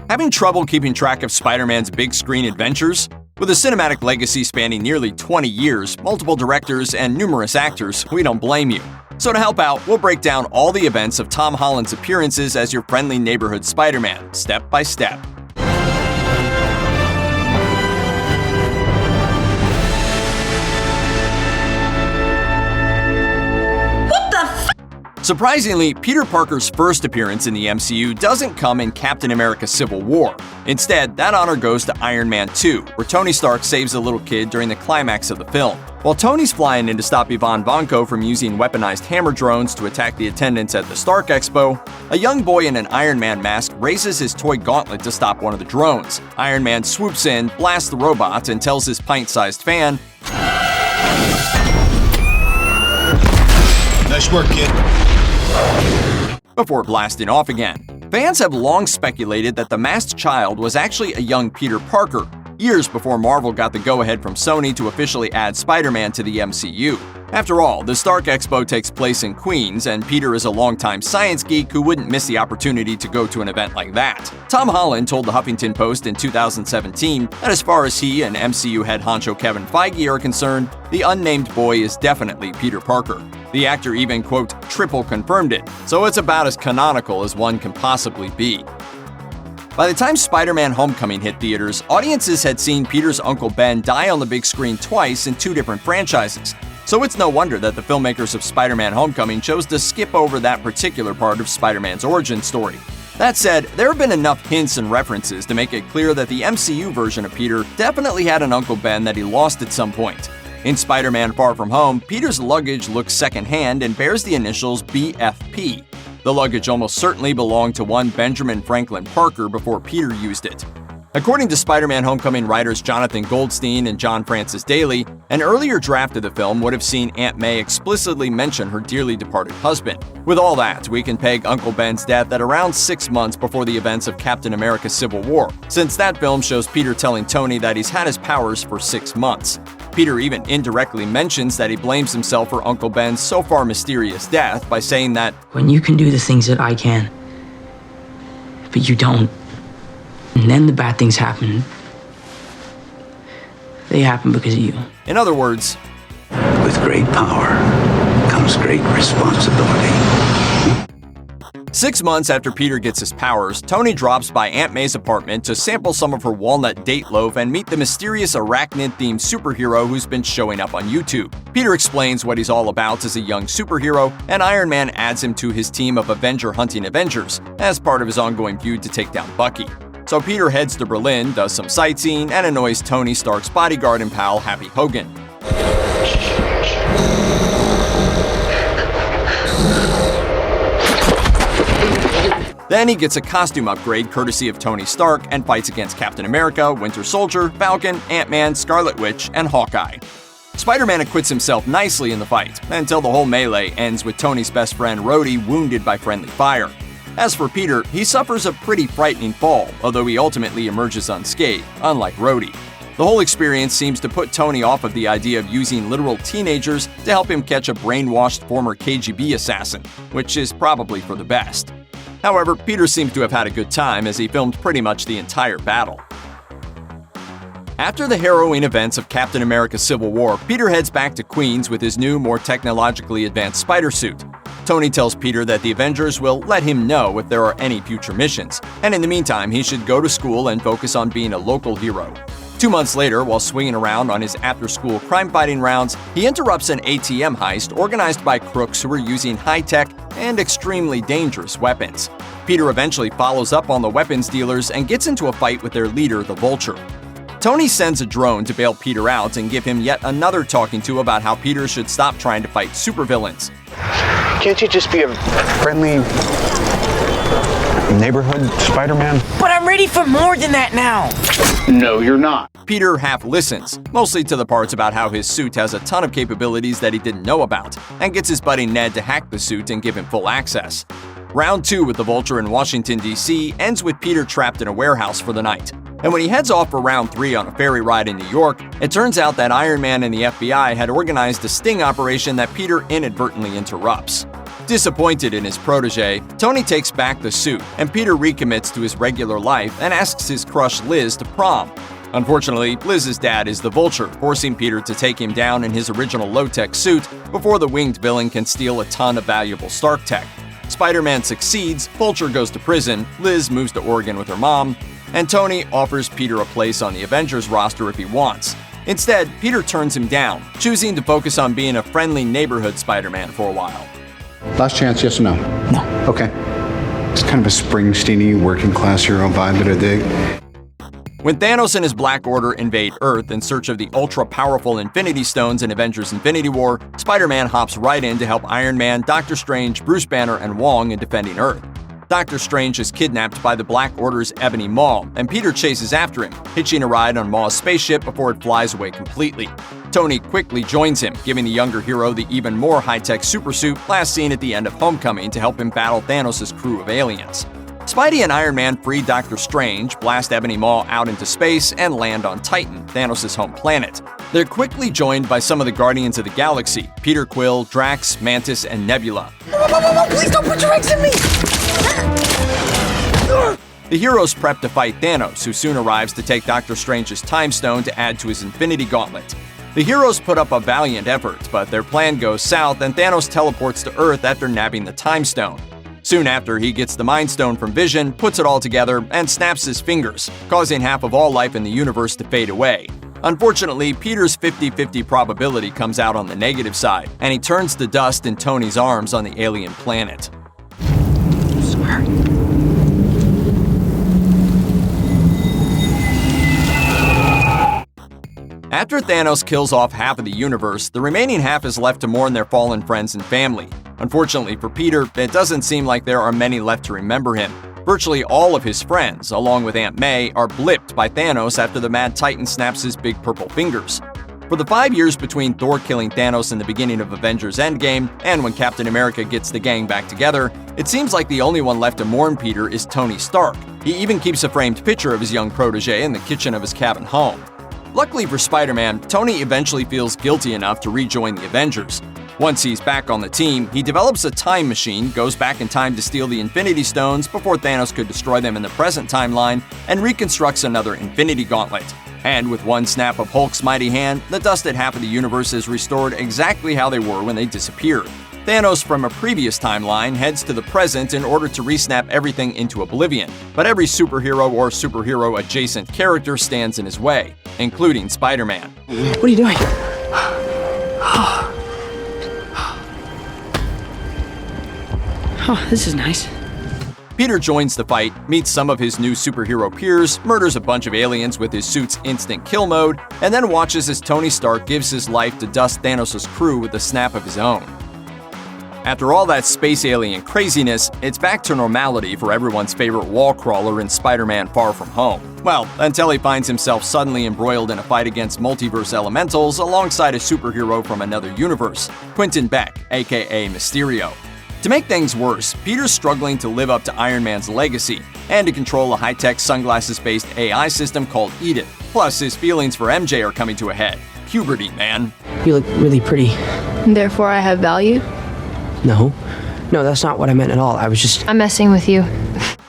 Having trouble keeping track of Spider-Man's big-screen adventures? With a cinematic legacy spanning nearly 20 years, multiple directors, and numerous actors, we don't blame you. So to help out, we'll break down all the events of Tom Holland's appearances as your friendly neighborhood Spider-Man, step by step. Surprisingly, Peter Parker's first appearance in the MCU doesn't come in Captain America: Civil War. Instead, that honor goes to Iron Man 2, where Tony Stark saves a little kid during the climax of the film. While Tony's flying in to stop Ivan Vanko from using weaponized hammer drones to attack the attendants at the Stark Expo, a young boy in an Iron Man mask raises his toy gauntlet to stop one of the drones. Iron Man swoops in, blasts the robot, and tells his pint-sized fan, "Nice work, kid," before blasting off again. Fans have long speculated that the masked child was actually a young Peter Parker, years before Marvel got the go-ahead from Sony to officially add Spider-Man to the MCU. After all, the Stark Expo takes place in Queens, and Peter is a longtime science geek who wouldn't miss the opportunity to go to an event like that. Tom Holland told the Huffington Post in 2017 that as far as he and MCU head honcho Kevin Feige are concerned, the unnamed boy is definitely Peter Parker. The actor even, quote, triple confirmed it, so it's about as canonical as one can possibly be. By the time Spider-Man: Homecoming hit theaters, audiences had seen Peter's Uncle Ben die on the big screen twice in two different franchises. So it's no wonder that the filmmakers of Spider-Man: Homecoming chose to skip over that particular part of Spider-Man's origin story. That said, there have been enough hints and references to make it clear that the MCU version of Peter definitely had an Uncle Ben that he lost at some point. In Spider-Man: Far From Home, Peter's luggage looks secondhand and bears the initials BFP. The luggage almost certainly belonged to one Benjamin Franklin Parker before Peter used it. According to Spider-Man: Homecoming writers Jonathan Goldstein and John Francis Daley, an earlier draft of the film would have seen Aunt May explicitly mention her dearly departed husband. With all that, we can peg Uncle Ben's death at around 6 months before the events of Captain America: Civil War, since that film shows Peter telling Tony that he's had his powers for 6 months. Peter even indirectly mentions that he blames himself for Uncle Ben's so far mysterious death by saying that, "When you can do the things that I can, but you don't, and then the bad things happen, they happen because of you." In other words, with great power comes great responsibility. 6 months after Peter gets his powers, Tony drops by Aunt May's apartment to sample some of her walnut date loaf and meet the mysterious arachnid-themed superhero who's been showing up on YouTube. Peter explains what he's all about as a young superhero, and Iron Man adds him to his team of Avenger-hunting Avengers as part of his ongoing feud to take down Bucky. So Peter heads to Berlin, does some sightseeing, and annoys Tony Stark's bodyguard and pal Happy Hogan. Then he gets a costume upgrade courtesy of Tony Stark and fights against Captain America, Winter Soldier, Falcon, Ant-Man, Scarlet Witch, and Hawkeye. Spider-Man acquits himself nicely in the fight, until the whole melee ends with Tony's best friend Rhodey wounded by friendly fire. As for Peter, he suffers a pretty frightening fall, although he ultimately emerges unscathed, unlike Rhodey. The whole experience seems to put Tony off of the idea of using literal teenagers to help him catch a brainwashed former KGB assassin, which is probably for the best. However, Peter seems to have had a good time as he filmed pretty much the entire battle. After the harrowing events of Captain America: Civil War, Peter heads back to Queens with his new, more technologically advanced spider suit. Tony tells Peter that the Avengers will let him know if there are any future missions, and in the meantime, he should go to school and focus on being a local hero. 2 months later, while swinging around on his after-school crime-fighting rounds, he interrupts an ATM heist organized by crooks who were using high-tech and extremely dangerous weapons. Peter eventually follows up on the weapons dealers and gets into a fight with their leader, the Vulture. Tony sends a drone to bail Peter out and give him yet another talking to about how Peter should stop trying to fight supervillains. Can't you just be a friendly neighborhood Spider-Man? But I'm ready for more than that now! No, you're not. Peter half listens, mostly to the parts about how his suit has a ton of capabilities that he didn't know about, and gets his buddy Ned to hack the suit and give him full access. Round 2 with the Vulture in Washington, D.C. ends with Peter trapped in a warehouse for the night. And when he heads off for round 3 on a ferry ride in New York, it turns out that Iron Man and the FBI had organized a sting operation that Peter inadvertently interrupts. Disappointed in his protege, Tony takes back the suit, and Peter recommits to his regular life and asks his crush Liz to prom. Unfortunately, Liz's dad is the Vulture, forcing Peter to take him down in his original low-tech suit before the winged villain can steal a ton of valuable Stark tech. Spider-Man succeeds, Vulture goes to prison, Liz moves to Oregon with her mom, and Tony offers Peter a place on the Avengers roster if he wants. Instead, Peter turns him down, choosing to focus on being a friendly neighborhood Spider-Man for a while. Last chance, yes or no? No. Okay. It's kind of a Springsteen-y, working-class hero vibe that I dig. When Thanos and his Black Order invade Earth in search of the ultra-powerful Infinity Stones in Avengers Infinity War, Spider-Man hops right in to help Iron Man, Doctor Strange, Bruce Banner, and Wong in defending Earth. Doctor Strange is kidnapped by the Black Order's Ebony Maw, and Peter chases after him, hitching a ride on Maw's spaceship before it flies away completely. Tony quickly joins him, giving the younger hero the even more high-tech supersuit last seen at the end of Homecoming to help him battle Thanos' crew of aliens. Spidey and Iron Man free Doctor Strange, blast Ebony Maw out into space, and land on Titan, Thanos' home planet. They're quickly joined by some of the Guardians of the Galaxy, Peter Quill, Drax, Mantis, and Nebula. Please don't put your eggs in me! The heroes prep to fight Thanos, who soon arrives to take Doctor Strange's Time Stone to add to his Infinity Gauntlet. The heroes put up a valiant effort, but their plan goes south and Thanos teleports to Earth after nabbing the Time Stone. Soon after, he gets the Mind Stone from Vision, puts it all together, and snaps his fingers, causing half of all life in the universe to fade away. Unfortunately, Peter's 50-50 probability comes out on the negative side, and he turns to dust in Tony's arms on the alien planet. Sorry. After Thanos kills off half of the universe, the remaining half is left to mourn their fallen friends and family. Unfortunately for Peter, it doesn't seem like there are many left to remember him. Virtually all of his friends, along with Aunt May, are blipped by Thanos after the Mad Titan snaps his big purple fingers. For the 5 years between Thor killing Thanos in the beginning of Avengers Endgame and when Captain America gets the gang back together, it seems like the only one left to mourn Peter is Tony Stark. He even keeps a framed picture of his young protege in the kitchen of his cabin home. Luckily for Spider-Man, Tony eventually feels guilty enough to rejoin the Avengers. Once he's back on the team, he develops a time machine, goes back in time to steal the Infinity Stones before Thanos could destroy them in the present timeline, and reconstructs another Infinity Gauntlet. And with one snap of Hulk's mighty hand, the dusted half of the universe is restored exactly how they were when they disappeared. Thanos from a previous timeline heads to the present in order to resnap everything into oblivion, but every superhero or superhero-adjacent character stands in his way, including Spider-Man. What are you doing? Oh, this is nice. Peter joins the fight, meets some of his new superhero peers, murders a bunch of aliens with his suit's instant kill mode, and then watches as Tony Stark gives his life to dust Thanos' crew with a snap of his own. After all that space alien craziness, it's back to normality for everyone's favorite wall crawler in Spider-Man Far From Home. Well, until he finds himself suddenly embroiled in a fight against multiverse elementals alongside a superhero from another universe, Quentin Beck, aka Mysterio. To make things worse, Peter's struggling to live up to Iron Man's legacy and to control a high-tech sunglasses-based AI system called Edith. Plus, his feelings for MJ are coming to a head. Puberty, man. You look really pretty. Therefore, I have value? No, that's not what I meant at all. I was just... I'm messing with you.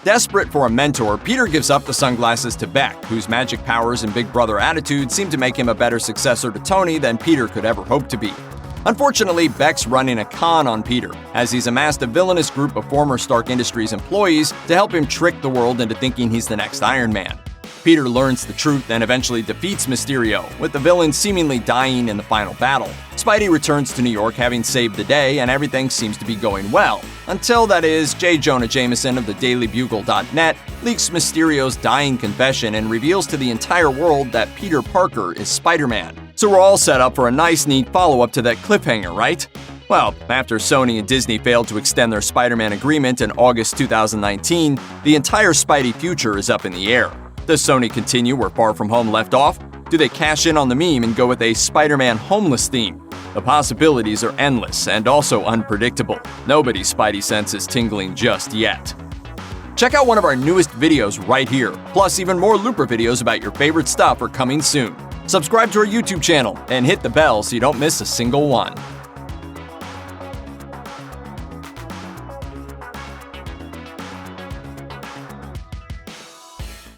Desperate for a mentor, Peter gives up the sunglasses to Beck, whose magic powers and big brother attitude seem to make him a better successor to Tony than Peter could ever hope to be. Unfortunately, Beck's running a con on Peter, as he's amassed a villainous group of former Stark Industries employees to help him trick the world into thinking he's the next Iron Man. Peter learns the truth and eventually defeats Mysterio, with the villain seemingly dying in the final battle. Spidey returns to New York having saved the day, and everything seems to be going well. Until, that is, J. Jonah Jameson of the DailyBugle.net leaks Mysterio's dying confession and reveals to the entire world that Peter Parker is Spider-Man. So we're all set up for a nice, neat follow-up to that cliffhanger, right? Well, after Sony and Disney failed to extend their Spider-Man agreement in August 2019, the entire Spidey future is up in the air. Does Sony continue where Far From Home left off? Do they cash in on the meme and go with a Spider-Man homeless theme? The possibilities are endless and also unpredictable. Nobody's Spidey sense is tingling just yet. Check out one of our newest videos right here. Plus, even more Looper videos about your favorite stuff are coming soon. Subscribe to our YouTube channel and hit the bell so you don't miss a single one.